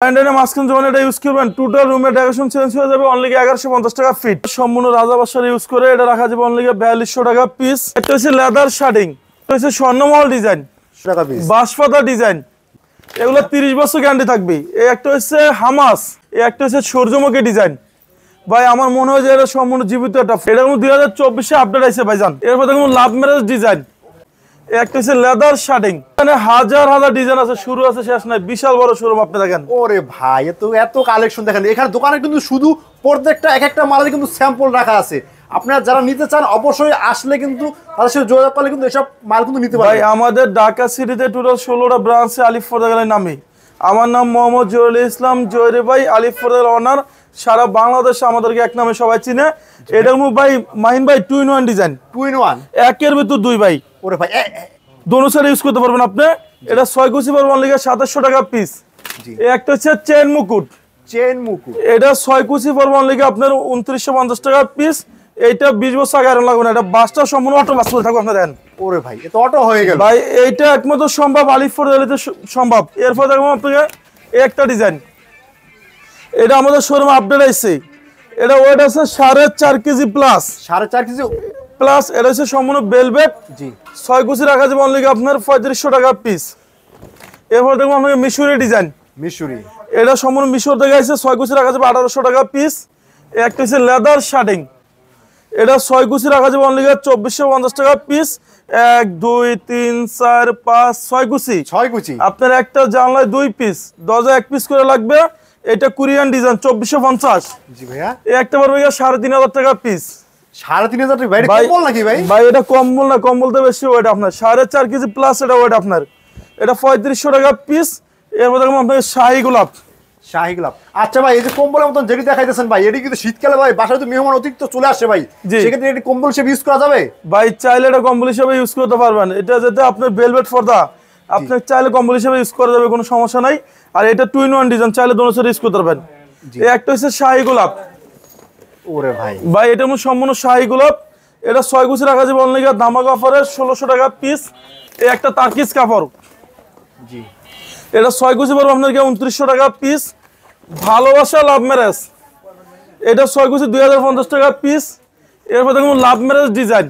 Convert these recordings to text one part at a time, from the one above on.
মাঝখান যখন এটা ইউজ করবেন টোটাল রুমের ডেকোরেশন চেঞ্জ হয়ে যাবে অনলি 1150 টাকা ফিট। সম্পূর্ণ রাজাবাসার ইউজ করে এটা রাখা যাবে অনলি 4200 টাকা পিস। এটা হচ্ছে লেদার শার্টিং, এটা হচ্ছে স্বর্ণমহল ডিজাইন, বাঁশপাতা ডিজাইন, এগুলো 30 বছর গ্যারান্টি থাকবে। এই একটা হচ্ছে হামাস, এই একটা হচ্ছে সূর্যমুখী ডিজাইন। ভাই আমার মনে হয় যে এটা সম্পূর্ণ জীবিত একটা, এটা 2024 আপডেট আছে ভাইজান। এরপর দেখুন লাভ ম্যারেজ ডিজাইন, একটা হচ্ছে লেদার শার্টিং, মানে হাজার হাজার ডিজাইন আছে, শুরু আছে শেষ নাই, বিশাল বড় শোরুম আপনি দেখেন। ওরে ভাই এত কালেকশন দেখেন এখানে দোকানে, কিন্তু শুধু প্রত্যেকটা এক একটা মালের কিন্তু স্যাম্পল রাখা আছে। আপনারা যারা নিতে চান অবশ্যই আসলে কিন্তু তাদের সাথে যোগাযোগ করলে কিন্তু এসব মাল কিন্তু নিতে পারবেন। ভাই আমাদের ঢাকা সিটিতে টোটাল 16টা ব্রাঞ্চে আলিফ ফরদাগালের নামে। আমার নাম মোহাম্মদ জহিরুল ইসলাম জহির ভাই, আলিফ ফরদাগাল অনার। সারা বাংলাদেশে আমাদেরকে এক নামে সবাই চিনে। এটার মধ্যে ভাই মাহিন ভাই 2 in 1 ডিজাইন, 2 in 1 একের ভিতর দুই ভাই। ওরে ভাই দোনো সাইড ইউজ করতে পারবেন আপনি। এটা 6 কুচি পড়বে অনলি 2700 টাকা পিস। এই একটা হচ্ছে চেন মুকুট, এটা 6 কুচি পড়বে অনলি আপনার 2950 টাকা পিস। এইটা 20 বছর আগে আয়রন লাগবে না, এটা বাসটা সম্পূর্ণ অটো বাস করে থাকবে আপনার দেন। ওরে ভাই এটা অটো হয়ে গেল ভাই, এইটা একমাত্র সম্ভব আলিফ ফরদাগালিতে সম্ভব। এরপর দেখবো আপনাকে একটা ডিজাইন, এটা আমাদের শোরুমে আপডেট আইছে। এটা ওয়েট আছে 4.5 কেজি প্লাস, 4.5 কেজি প্লাস। এটা হচ্ছে সম্পূর্ণ বেলভেট, 6 কুচি রাখা যাবে অনলি আপনার 3500 টাকা পিস। এরপর দেখবো আপনাকে মিশরি ডিজাইন, এটা সম্পূর্ণ মিশর থেকে আছে, 6 কুচি রাখা যাবে 1800 টাকা পিস। একটা হচ্ছে লেদার শার্টিং, এটা 6 কুচি রাখা যাবে অনলি 2450 টাকা পিস। 1 2 3 4 5 6 কুচি আপনার একটা জানলায় 2 পিস, দরজা 1 পিস করে লাগবে। এটা কোরিয়ান ডিজাইন 2450। জি ভাইয়া, এই একটা পড়বে 3500 টাকা পিস। 3500 টাকা ভাই, কম্বল নাকি ভাই? ভাই এটা কম্বল না, কম্বল তো বেশি ওয়েট আপনার 4.5 কেজি প্লাস। এটা ওয়েট আপনার, এটা 3500 টাকা পিস। এর মধ্যে আপনাকে শাহী গোলাপ। আচ্ছা ভাই, এই যে কম্বলের মতন যেটি দেখাইতেছেন ভাই, এটি কিন্তু শীতকালে ভাই বাসায় তো মেহমান অতিরিক্ত চলে আসে ভাই, সেক্ষেত্রে এটি কম্বল হিসেবে ইউজ করা যাবে? ভাই চাইলে এটা কম্বল হিসেবে ইউজ করতে পারবেন। এটা যেটা আপনার ভেলভেট পর্দা, আপনি চাইলে কম্বল হিসেবে ইউজ করা যাবে, কোনো সমস্যা নাই। আর এটা 2 in 1 ডিজাইন, চাইলে দোনো সাইড ইউজ করতে পারবেন। এই একটা হচ্ছে শাহী গোলাপ। ওরে ভাই ভাই এটা সম্পূর্ণ শাহী গোলাপ, এটা 6 কুচি রাখা যাবে অনলি ধামাকা অফারে 1600 টাকা পিস। এই একটা তার্কিস কাপড়, এটা 6 কুচি পড়বে আপনার 2900 টাকা পিস। ভালোবাসা লাভ ম্যারেজ, এটা 6 কুচি 2050 টাকা পিস। এরপর দেখুন লাভ ম্যারেজ ডিজাইন,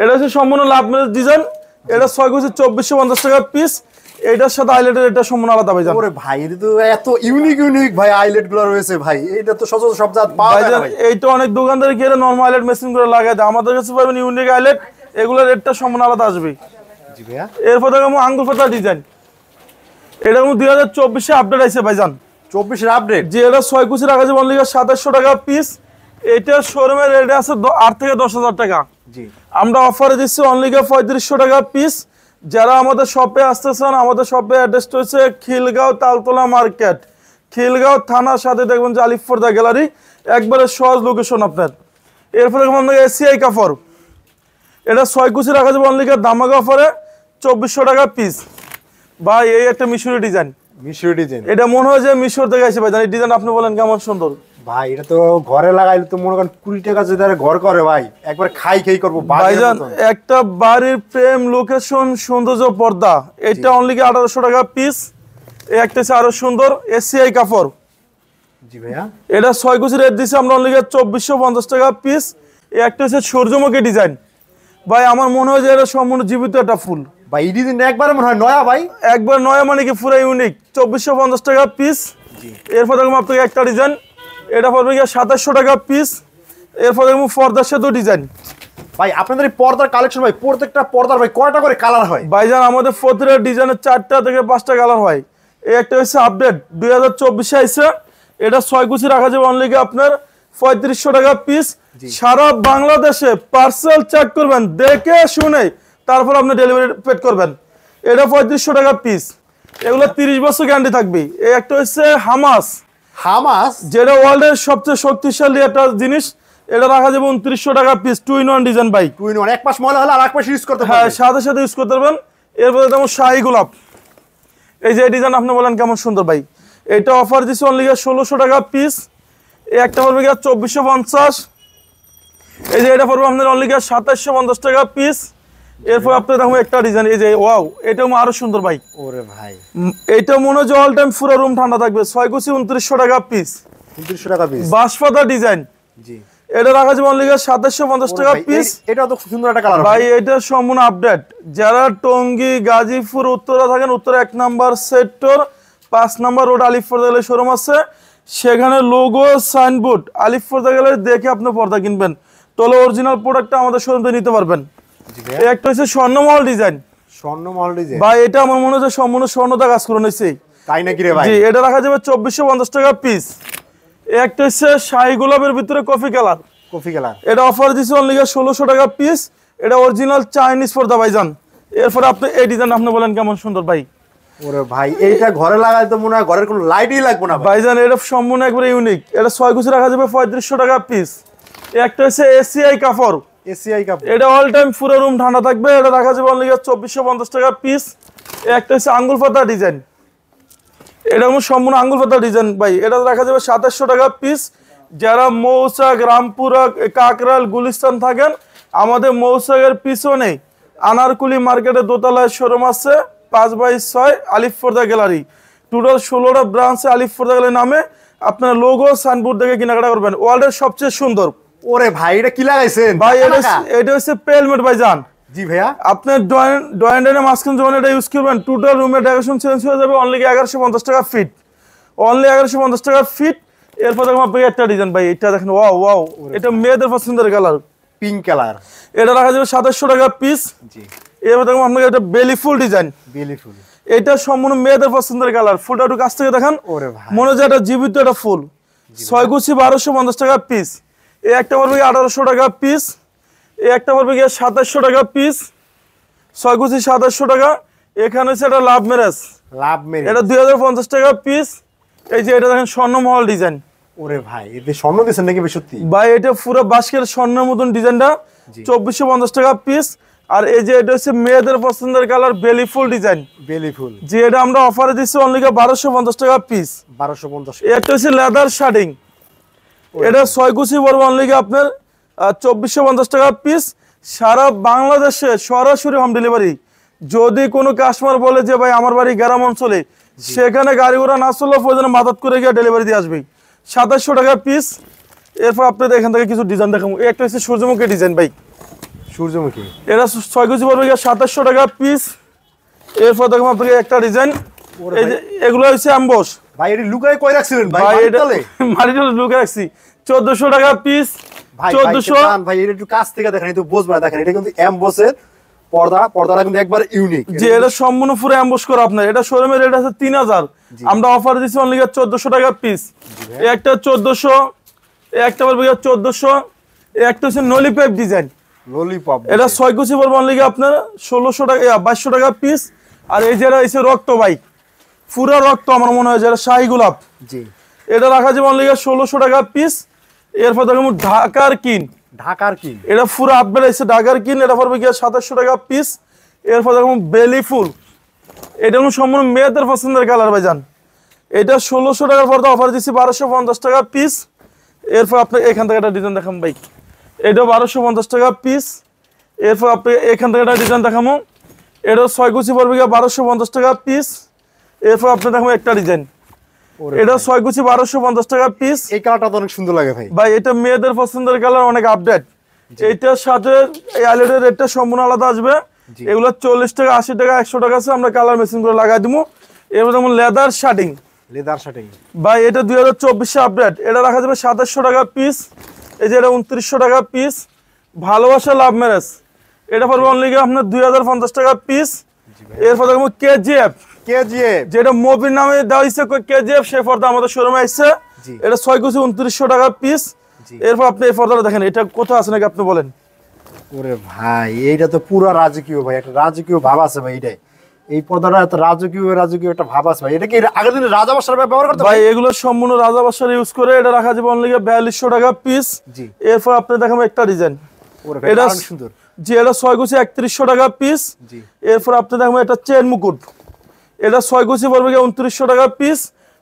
এটা হচ্ছে সম্পূর্ণ লাভ ম্যারেজ ডিজাইন, এটা 6 কুচি 2450 টাকা পিস। এটার সাথে আইলেটের এটা সম্পূর্ণ আলাদা ভাই। ওরে ভাই এটা তো এত ইউনিক ভাই আইলেট গুলো রয়েছে ভাই, এটা তো সচরাচর সব জায়গায় পাওয়া যায় না ভাই। এইটা অনেক দোকানদার গিয়ে নরমাল আইলেট মেশিন করে লাগায় দেয়, আমাদের কাছে পাবেন ইউনিক আইলেট, এগুলোর রেটটা সম্পূর্ণ আলাদা আসবে। জি ভাইয়া, এরপর দেখো আঙ্গুর পাতা ডিজাইন, এটা 2024 আপডেট আছে ভাইজান। 24 এর আপডেট, যে এটা 6 কুচি রাখা যাবে অনলি 2700 টাকা পিস। এটা শোরুমের রেট আছে 8 থেকে 10,000 টাকা। আমরা অফারে দিচ্ছি অনলি 3500 টাকা পিস। যারা আমাদের শপে আসতে চান, আমাদের শপে অ্যাড্রেসটা হচ্ছে খিলগাঁও তালতলা মার্কেট, খিলগাঁও থানার সাথে দেখবেন যে আলিফ ফরদা গ্যালারি, একবারে সহজ লোকেশন আপনার। এরপরে আপনার এসিআই কাপড়, এটা 6 কুচি রাখা যাবে অনলি ধামাকা অফারে 2400 টাকা পিস। ভাই এই একটা মিশরি ডিজাইন, এটা মনে হয় যে মিশর থেকে আসে ভাই। এই ডিজাইন আপনি বলেন কেমন সুন্দর ভাই, এটা তো ঘরে লাগাইলে তো মনে করেন 20 টাকা যদি ঘর করে ভাই, একবার খাই করবো ভাইজান। একটা বাড়ির প্রেম লোকেশন সৌন্দর্য পর্দা, এটা অনলি 1800 টাকা পিস। এই একটা আরো সুন্দর এসিআই কাপড়, জি ভাইয়া, এটা 6 কুচি রেট দিচ্ছি আমরা অনলি 2450 টাকা পিস। এই একটা হচ্ছে সূর্যমুখী ডিজাইন, ভাই আমার মনে হয় যে এটা সম্পূর্ণ জীবিত একটা ফুল ভাই। এই ডিজাইন একবার মনে হয় নয়া ভাই, একবার নয়া, মানে কি পুরো ইউনিক, 2450 টাকা পিস। এরপর দেখুন আপনাকে একটা ডিজাইন, এটা পড়বে 2700 টাকা পিস। এরপর দেখুন পর্দার সাথে ডিজাইন। ভাই আপনাদের এই পর্দার কালেকশন ভাই, প্রত্যেকটা পর্দার ভাই কয়টা করে কালার হয়? ভাইজান আমাদের প্রতিটা ডিজাইনের 4টা থেকে 5টা কালার হয়। এই একটা হচ্ছে আপডেট 2024 আইছে, এটা 6 কুচি রাখা যাবে অনলি আপনার 3500 টাকা পিস। সারা বাংলাদেশে পার্সেল চেক করবেন, দেখে শুনে তারপর আপনি ডেলিভারি পেড করবেন। এটা 3500 টাকা পিস, এগুলো 30 বছর গ্যারান্টি থাকবে। এই একটা হচ্ছে হামাস, যেটা ওয়ার্ল্ডের সবচেয়ে শক্তিশালী একটা জিনিস, এটা রাখা যাবে 2900 টাকা পিস। 2 in 1 ডিজাইন ভাই, 2 in 1, এক পাশ ময়লা হলে আর এক পাশ ইউজ করতে পারবেন। হ্যাঁ, সাথে সাথে ইউজ করতে পারবেন। এরপরে যেমন শাহী গোলাপ, এই যে ডিজাইন আপনি বলেন কেমন সুন্দর ভাই। এটা অফার দিচ্ছে অনলি 1600 টাকা পিস। এই একটা পড়বে 2450। এই যে এটা পড়বে আপনার অনলি 2750 টাকা পিস। এরপর আপনি দেখুন একটা ডিজাইন, এই যে ওয়াও, এটা আরো সুন্দর ভাই। ওরে ভাই, এটা মনে হয় অল টাইম পুরো রুম ঠান্ডা থাকবে। 6 কুচি 2900 টাকা পিস, 2900 টাকা পিস। বাঁশপাতা ডিজাইন, জি, এটা রাখা যাবে অনলি 2750 টাকা পিস। এটা তো খুব সুন্দর একটা কালার ভাই এটা সম্পূর্ণ আপডেট। যারা টঙ্গী, গাজীপুর, উত্তরা থাকেন, Uttara 1 number sector 5 number road আলিফপর্দা গ্যালারি শোরুম আছে, সেখানে লোগো সাইনবোর্ড আলিফপর্দা গ্যালারি দেখে আপনি পর্দা কিনবেন, তাহলে অরিজিনাল প্রোডাক্টটা আমাদের শোরুম থেকে নিতে পারবেন। এই একটা হচ্ছে স্বর্ণমহল ডিজাইন। স্বর্ণমহল ডিজাইন ভাই এটা আমার মনে হচ্ছে সম্পূর্ণ স্বর্ণদা কাজ করে নিয়েছে। তাই নাকি রে ভাই? জি, এটা রাখা যাবে 2450 টাকা পিস। এই একটা হচ্ছে শাহী গোলাপের ভিতরে কফি কালার, কফি কালার, এটা অফার দিচ্ছে অনলি 1600 টাকা পিস। এটা অরিজিনাল চাইনিজ পর্দা ভাইজান। এরপরে আপনি এই ডিজাইন আপনি বলেন কেমন সুন্দর ভাই। ওরে ভাই, এইটা ঘরে লাগাই তো মনে হয় ঘরের কোনো লাইটই লাগবে না ভাইজান। এটা সম্পূর্ণ একবারে ইউনিক। এটা 6 কুচি রাখা যাবে 3500 টাকা পিস। এই একটা হচ্ছে এসিআই কাপড়, এসিআই কাপড়, এটা অল টাইম পুরো রুম ঠান্ডা থাকবে। এটা রাখা যাবে অনলি 2450 টাকা পিস। এই একটা হচ্ছে আঙ্গুল পাতা ডিজাইন, এটা সম্পূর্ণ আঙ্গুল পাতা ডিজাইন ভাই। এটা রাখা যাবে 2700 টাকা পিস। যারা মৌচাক, রামপুরা, কাকরাল, গুলিস্তান থাকেন, আমাদের মৌচাকের পিছনে আনারকুলি মার্কেটে দোতলায় শোরুম আছে, 5/6 আলিফপর্দা গ্যালারি। টোটাল 16টা ব্রাঞ্চে আলিফপর্দা গ্যালারি নামে আপনারা লোগো সাইনবোর্ড দেখে কেনাকাটা করবেন। ওয়ার্ল্ডের সবচেয়ে সুন্দর। ওরে ভাই, এটা কি লাগাইছেন ভাই এটা হচ্ছে পেলমেট ভাইজান। জি ভাইয়া, আপনার ডয়েন্ডের মাঝখানে যখন এটা ইউজ করবেন, টোটাল রুমের ডেকোরেশন চেঞ্জ হয়ে যাবে। অনলি 1150 টাকা ফিট, অনলি 1150 টাকা ফিট। এরপর দেখুন আপনি একটা ডিজাইন ভাই, এটা দেখেন, ওয়াও ওয়াও, এটা মেয়েদের পছন্দের কালার, পিঙ্ক কালার। এটা রাখা যাবে 2700 টাকা পিস। জি, এরপর দেখুন আপনাকে এটা বেলি ফুল ডিজাইন, বিউটিফুল। এটা সম্পূর্ণ মেয়েদের পছন্দের কালার। ফুলটা একটু কাছ থেকে দেখেন, ওরে ভাই, মনে হচ্ছে এটা জীবিত একটা ফুল। 6 কুচি 1250 টাকা পিস। এই একটা পড়বে 1800 টাকা পিস। এই একটা পড়বে 2700 টাকা পিস। 6 কুচি 2700 টাকা। এখানে হচ্ছে এটা লাভ ম্যারেজ, লাভ মেরে। এটা 2050 টাকা পিস। এই যে এটা দেখেন স্বর্ণমহল ডিজাইন। ওরে ভাই, এতে স্বর্ণ দিয়েছেন নাকি সত্যি? ভাই এটা পুরো বাস্কের স্বর্ণের মতন ডিজাইনটা, 2450 টাকা পিস। আর এই যে এটা হচ্ছে মেয়েদের পছন্দের কালার, বেলি ফুল ডিজাইন, বেলি ফুল। যে এটা আমরা অফারে দিচ্ছি অনলি 1250 টাকা পিস। 1250। একটা হচ্ছে লেদার শার্টিং, এটা 6 কুচি পড়বে অনলি আপনার 2450 টাকা পিস। সারা বাংলাদেশে সরাসরি হোম ডেলিভারি। যদি কোনো কাস্টমার বলে যে ভাই আমার বাড়ি গ্রাম অঞ্চলে, সেখানে গাড়ি ঘোড়া না চললেও প্রয়োজনে মাদাত করে গিয়ে ডেলিভারি দিয়ে আসবে। 2700 টাকা পিস। এরপর আপনাদের এখান থেকে কিছু ডিজাইন দেখাবো। একটা হচ্ছে সূর্যমুখী ডিজাইন ভাই, সূর্যমুখী, এটা 6 কুচি পড়বে 2700 টাকা পিস। এরপর দেখুন আপনাকে একটা ডিজাইন, এই যে এগুলো হচ্ছে অ্যাম্বস। ভাই এটা লুকায় কই রাখছিলেন ভাই? ভাই এটা মাটিতলে? মাটিতলে লুকে রাখছি। 1400 টাকা পিস। ভাই 1400। ভাই এটা একটু কাছ থেকে দেখেন, একটু বুঝবেন। দেখেন এটা কিন্তু এমবসের পর্দা, পর্দাটা কিন্তু একবার ইউনিক। যে এটা সম্পূর্ণ পুরো অ্যাম্বস করা আপনার। এটা শোরুমের রেট আছে 3000, আমরা অফার দিচ্ছি অনলি 1400 টাকা পিস। এই একটা 1400, এই একটা পড়বে 1400। এই একটা হচ্ছে নলি পাইপ ডিজাইন, ললিপপ। এটা 6 কুচি পড়বে অনলি আপনার 1600 টাকা, 2200 টাকা পিস। আর এই যে এটা হচ্ছে রক্ত ভাই, পুরো রক্ত আমার মনে হয় যেটা শাহী গোলাপ। জি, এটা রাখা যাবে অনলি 1600 টাকা পিস। এরপর দেখুন ঢাকার কিন, ঢাকার কি? এটা পুরো আপডেট আছে ঢাকার কিন, এটা পড়বে 2700 টাকা পিস। এরপর দেখুন বেলি ফুল, এটা সম্পূর্ণ মেয়েদের পছন্দের কালার ভাইজান। এটা 1600 টাকার পর অফার দিচ্ছি 1250 টাকা পিস। এরপর আপনি এখান থেকে একটা ডিজাইন দেখাম ভাই, এটা 1250 টাকা পিস। এরপর আপনি এখান থেকে একটা ডিজাইন দেখামো, এটা 6 কুচি পড়বে 1250 টাকা পিস। এরপর আপনি দেখাবো একটা ডিজাইন, এটা 6 কুচি 1250 টাকা পিস। এই কালারটা তো অনেক সুন্দর লাগে ভাই। ভাই এটা মেয়েদের পছন্দের কালার, অনেক আপডেট। এইটার সাথে এই আইলেটের রেটটা সম্পূর্ণ আলাদা আসবে। এগুলো 40 টাকা, 80 টাকা, 100 টাকা আছে, আমরা কালার মেশিন করে লাগাই দিব। এবার যেমন লেদার শার্টিং, লেদার শার্টিং ভাই এটা 2024 আপডেট, এটা রাখা যাবে 2700 টাকা পিস। এই যে এটা 2900 টাকা পিস। ভালোবাসা লাভ ম্যারেজ, এটা পড়বে অনলি আপনার 2050 টাকা পিস। এরপর দেখবো কেজিএফ, কেজিএফ, যেটা মোবির নামে দেওয়া হয়েছে কেজিএফ, সে পর্দা আমাদের শোরুমে আসছে। এটা 6 কুচি 2900 টাকা পিস। এরপর আপনি এই পর্দাটা দেখেন, এটা কোথাও আছে নাকি আপনি বলেন? ওরে ভাই, এইটা তো পুরো রাজকীয় ভাই, একটা রাজকীয় ভাব আছে ভাই। এটাই এই পর্দাটা এত রাজকীয় রাজকীয় একটা ভাব আছে ভাই। এটা কি আগের দিনে রাজাবাসার ব্যবহার করতে ভাই? এগুলো সম্পূর্ণ রাজাবাসার ইউজ করে। এটা রাখা যাবে অনলি 4200 টাকা পিস। জি, এরপর আপনি দেখাবো একটা ডিজাইন, এটা সুন্দর। জি, এটা 6 কুচি 3100 টাকা পিস। জি, এরপর আপনি দেখবেন এটা চেন মুকুট, এটা 6 কুচি পড়বে 2900 টাকা পিস।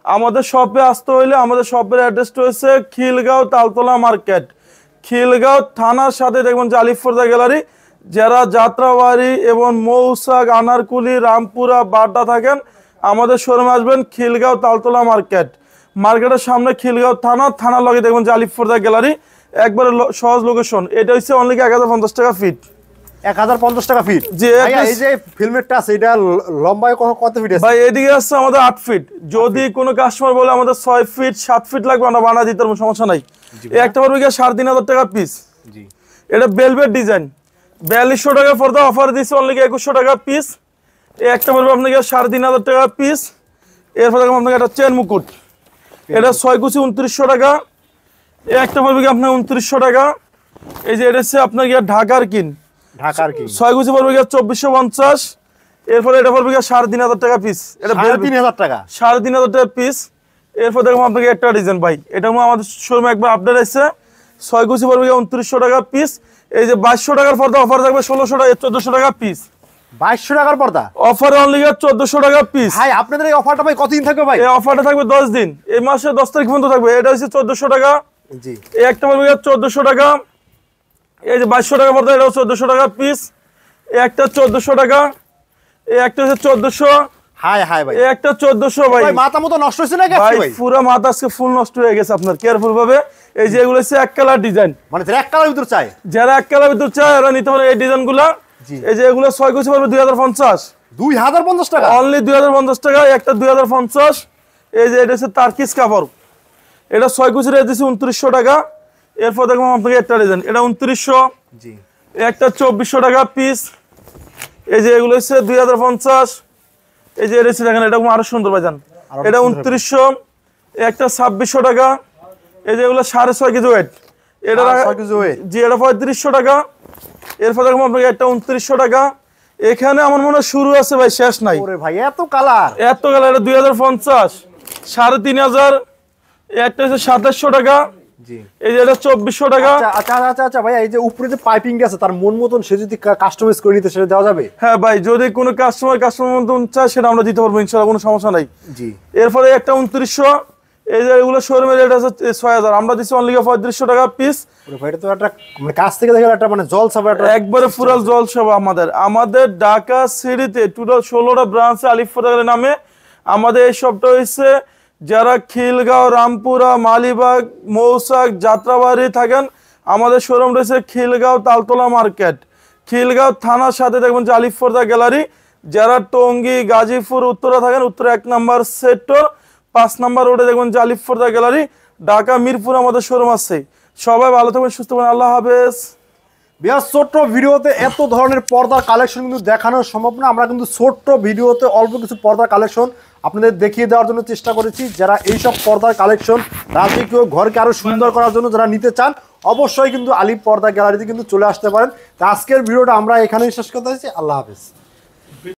আমাদের শপে আসতে হইলে আমাদের শপের অ্যাড্রেসটা হচ্ছে খিলগাঁও তালতলা মার্কেট, খিলগাঁও থানার সাথে দেখবেন যে আলিফপর্দা গ্যালারি, যারা যাত্রাবাড়ি এবং মৌসাক, আনারকুলি, রামপুরা, বাড্ডা থাকেন আমাদের শোরুমে আসবেন। খিলগাঁও তালতলা মার্কেটের সামনে খিলগাঁও থানার লগে দেখবেন যে আলিফ পর্দা গ্যালারি, একবারে সহজ লোকেশন। এটা হচ্ছে অনলি 1050 টাকা ফিট। 1050 টাকা ফিট। জি, এই যে ফিল্মেরটা আছে এটা লম্বায় কত ফিট আছে ভাই? এদিকে আছে আমাদের 8 ফিট। যদি কোনো কাস্টমার বলে আমাদের 6 ফিট 7 ফিট লাগবে, আমরা বানা দিতে পারবো, সমস্যা নাই। এই একটা পড়বে 3500 টাকা পিস। জি, এটা বেলভেট ডিজাইন, 4200 টাকা পর্দা অফার দিচ্ছে অনলি 2100 টাকা পিস। এই একটা পড়বে আপনাকে 3500 টাকা পিস। এরপর দেখুন আপনাকে একটা চেন মুকুট, এটা 6 কুচি 2900 টাকা। এই একটা পড়বে আপনার 2900 টাকা। এই যে এটা হচ্ছে আপনার ঢাকার কিন, 6 কুচি পড়বে 2450। এরপরে এটা পড়বে 3500 টাকা পিস। এটা 3500 টাকা, 3500 টাকা পিস। এরপর দেখুন আপনাকে একটা ডিজাইন ভাই, এটা আমাদের শোরুমে একবার আপডেট আছে। 6 কুচি পড়বে 2900 টাকা পিস। এই যে 2200 টাকার পর্দা অফার থাকবে 1600 টাকা 1400 টাকা পিস। 2200 টাকার পর্দা অফার অনলি 1400 টাকা পিস। ভাই আপনাদের এই অফারটা ভাই কতদিন থাকবে ভাই? এই অফারটা থাকবে 10 দিন, এই মাসের 10 তারিখ পর্যন্ত থাকবে। এটা হচ্ছে 1400 টাকা। জি, এই একটা পড়বে 1400 টাকা। এই যে 2200 টাকা পর্দা, এটাও 1400 টাকা পিস। এই একটা 1400 টাকা। এই একটা হচ্ছে 1400। হাই ভাই, এই একটা 1400 ভাই। ভাই মাথা মতো নষ্ট হইছে নাকি ভাই ভাই? পুরো মাথা আজকে ফুল নষ্ট হয়ে গেছে আপনার, কেয়ারফুল ভাবে। এই যে এগুলো হচ্ছে এক কালার ডিজাইন, মানে এক কালার ভিতর চাই, যারা এক কালার ভিতর চায় এরা নিতে পারে এই ডিজাইনগুলো। এই যে এগুলো 6 কুচি পড়বে 2050। 2050 টাকা অনলি 2050 টাকা। একটা 2050। এই যে এটা হচ্ছে তার্কিস কাপড়, এটা 6 কুচি রেট দিচ্ছে 2900 টাকা। এরপর দেখুন আপনাকে একটা ডিজাইন, এটা 2900। জি, একটা 2400 টাকা পিস। এই যে এগুলো হচ্ছে 2050। এই যে এটা হচ্ছে দেখেন, এটা আরো সুন্দর ভাইজান, এটা 2900। একটা 2600 টাকা। এই যে এগুলো 6.5 কেজি ওয়েট, এটা 6 কেজি ওয়েট। জি, এটা 3500 টাকা। এরপর দেখুন আপনাকে একটা 2900 টাকা। এখানে আমার মনে হয় শুরু আছে ভাই, শেষ নাই। ওরে ভাই এত কালার, এত গেল, এটা 2050, 3500। একটা হচ্ছে 2700 টাকা। জি, এই যে এটা 2400 টাকা। আচ্ছা ভাই, এই যে উপরে যে পাইপিং আছে তার মন মতন সে যদি কাস্টমাইজ করে নিতে সেটা দেওয়া যাবে? হ্যাঁ ভাই, যদি কোনো কাস্টমার মতন চায় সেটা আমরা দিতে পারবো ইনশাআল্লাহ, কোনো সমস্যা নাই। জি, এরপরে একটা 2900। এই যে এগুলো শোরুমের রেট আছে 6000, আমরা দিচ্ছি অনলি 3500 টাকা পিস। ওরে ভাই এটা তো একটা মানে কাছ থেকে দেখলে একটা মানে জলছাপা একটা একবারে ফুরাল জলসভা। আমাদের ঢাকা সিটিতে টোটাল 16টা ব্রাঞ্চে আলিফ পর্দা নামে আমাদের এই শপটা হচ্ছে। যারা খিলগাঁও, রামপুরা, মালিবাগ, মৌসাক, যাত্রাবাড়ি থাকেন আমাদের শোরুম রয়েছে খিলগাঁও তালতলা মার্কেট, খিলগাঁও থানার সাথে দেখবেন যে আলিফ পর্দা গ্যালারি। যারা টঙ্গী, গাজীপুর, উত্তরা থাকেন উত্তরা 1 নম্বর সেক্টর 5 নম্বর রোডে দেখবেন যে আলিফ পর্দা গ্যালারি। ঢাকা মিরপুর আমাদের শোরুম আছে। সবাই ভালো থাকবেন, সুস্থ থাকবেন, আল্লাহ হাফেজ। বিয়ার ছোট্ট ভিডিওতে এত ধরনের পর্দার কালেকশন কিন্তু দেখানো সম্ভব না। আমরা কিন্তু ছোট্ট ভিডিওতে অল্প কিছু পর্দার কালেকশন আপনাদের দেখিয়ে দেওয়ার জন্য চেষ্টা করেছি। যারা এইসব পর্দার কালেকশন রাজকীয় ঘরকে আরো সুন্দর করার জন্য যারা নিতে চান অবশ্যই কিন্তু আলিফ পর্দা গ্যালারিতে কিন্তু চলে আসতে পারেন। আজকের ভিডিওটা আমরা এখানেই শেষ করতে চাইছি। আল্লাহ হাফেজ।